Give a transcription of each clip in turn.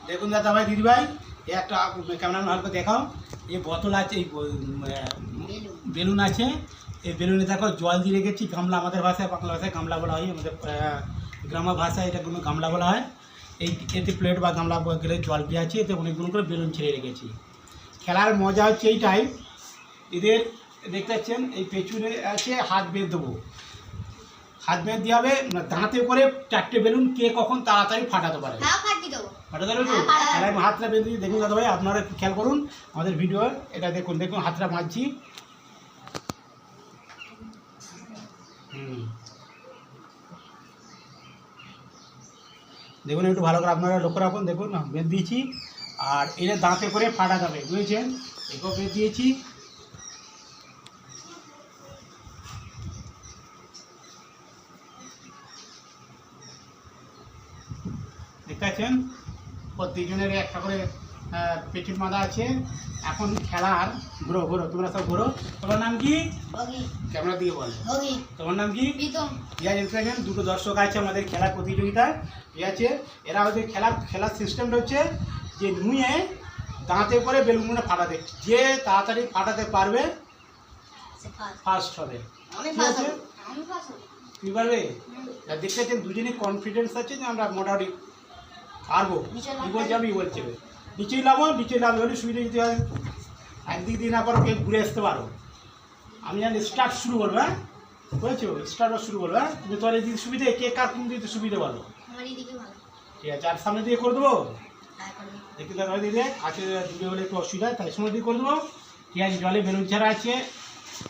দেখুন দাদা ভাই দিদি ভাই, এই একটা ক্যামেরাম্যান ভালো করে দেখাও। এই বোতল আছে, এই বেলুন আছে। এই বেলুনে দেখো জল দিয়ে রেখেছি গামলা, আমাদের ভাষায় বাংলা ভাষায় গামলা বলা হয়, আমাদের গ্রাম্য ভাষায় এটা কোনো গামলা বলা হয়। এই এতে প্লেট বা গামলা গেলে জল দিয়ে আছে, এতে অনেকগুলো করে বেলুন ছেড়ে রেখেছি। খেলার মজা হচ্ছে এইটাই, এদের দেখতে পাচ্ছেন এই পেছনে আছে হাত বেঁধে দেবো, হাত বেঁধে দিয়ে হবে দাঁতে করে 4টে বেলুন কে কখন তাড়াতাড়ি ফাটাতে পারে। ফাটাতে পারবে তো? তাহলে আমি হাতটা বেঁধে দিই। দেখুন দাদা ভাই, আপনারা খেয়াল করুন আমাদের ভিডিও, এটা দেখুন দেখুন হাতটা মারছি। দেখুন একটু ভালো করে আপনারা লক্ষ্য রাখুন। দেখুন বেঁধে দিয়েছি, আর এটা দাঁতে করে ফাটা যাবে, বুঝেছেন? এগুলো বেঁধে দিয়েছি। দেখতে পাচ্ছেন প্রত্যেকজনের একটা করে পেটির মাদা আছে। এখন খেলার ঘোরো ঘোরো, তোমরা সব ঘোরো। তোমার নাম কি? ক্যামেরা দিয়ে বল। তোমার নাম কি? দুটো দর্শক আছে আমাদের খেলার প্রতিযোগিতায়, ঠিক আছে? এরা হচ্ছে খেলার সিস্টেমটা হচ্ছে যে নুয়ে দাঁতে করে বেলুনগুলো ফাটাতে, যে তাড়াতাড়ি ফাটাতে পারবে ফার্স্ট হবে। ঠিক আছে, তুই পারবে? দেখতে পাচ্ছেন দুজনই কনফিডেন্স আছে যে আমরা মোটামুটি পারবো। কি বলছি আমি বলছি নিচেই নামো, নিচেই নামো হলে সুবিধা দিতে হয়। একদিক দিয়ে না পারো কে ঘুরে আসতে পারো। আমি জানি স্টার্ট শুরু করবো, হ্যাঁ বুঝেছো? স্টার্ট শুরু করবো, হ্যাঁ? তুমি তোমার এদিকে সুবিধে, কে কার কোন দিতে সুবিধে বলো? ঠিক আছে, আর সামনে দিয়ে করে দেবো। দেখতে দাদা দিদি আছে দূরে হলে একটু অসুবিধা, তাই সময় দিয়ে করে দেবো। ঠিক আছে, জলে বেলুন ছাড়া আছে।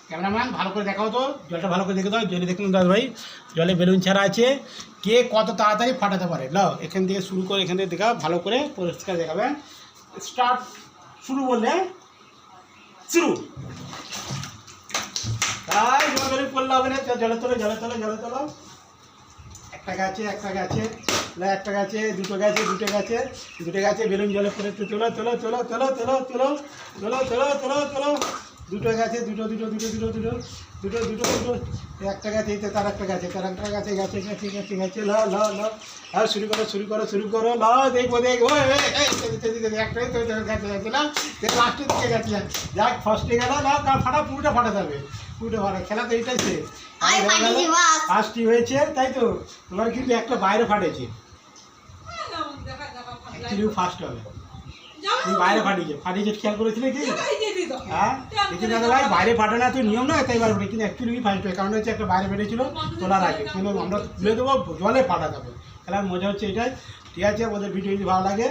ক্যামেরাম্যান ভালো করে দেখাও তো, জলটা ভালো করে দেখে দাও। জলে দেখুন দাদা ভাই, জলে বেলুন ছাড়া আছে, কে কত তাড়াতাড়ি ফাটাতে পারে। নাও এখান থেকে শুরু করে, এখান থেকে দেখাও, ভালো করে পরিষ্কার দেখাবেন। স্টার্ট শুরু বললে শুরু। তাই জল বেলুন করলে হবে না, জলে তোলো জলে তোলো জলে তোলো। একটা গাছে একটা গাছে একটা গাছে, দুটো গাছে দুটো গাছে দুটো গাছে বেলুন জলে পরে তোলো তোলো তোলো তোলো তোলো তোলো তোলো তোলো তোলো তোলো। দুটো গাছে দুটো দুটো দুটো দুটো দুটো দুটো দুটো দুটো একটা গাছে, তার একটা গাছে, তার একটা গাছে গাছে গাছে গাছে গাছে ল ল ল। আর শুরু করো শুরু করো শুরু করো, ল দেখবো দেখবো একটাই তো গাছে গাছে না, লাস্টের দিকে গাছে যাক ফার্স্টে গেল না, কার ফাটা পুরোটা ফাটা যাবে, পুরোটা ফাটা। খেলা তো এইটাই সে ফার্স্টই হয়েছে, তাই তো? তোমার কিন্তু একটা বাইরে ফাটেছে, অ্যাকচুয়ালি ফার্স্ট হবে। তুমি বাইরে ফাটিয়েছে খেয়াল করেছিলে কি? হ্যাঁ দেখি দাদা ভাই, বাইরে ফাটানো তো নিয়ম নয়, তাই বাইরে ফাটে, কিন্তু অ্যাকচুয়ালি ফার্স্ট হয়। কারণ হচ্ছে একটা বাইরে ফেটেছিল তোলার আগে, কিন্তু আমরা তুলে দেবো, জলে ফাটা যাবে। খেলার মজা হচ্ছে এটাই। ঠিক আছে, ওদের ভিডিও যদি ভালো লাগে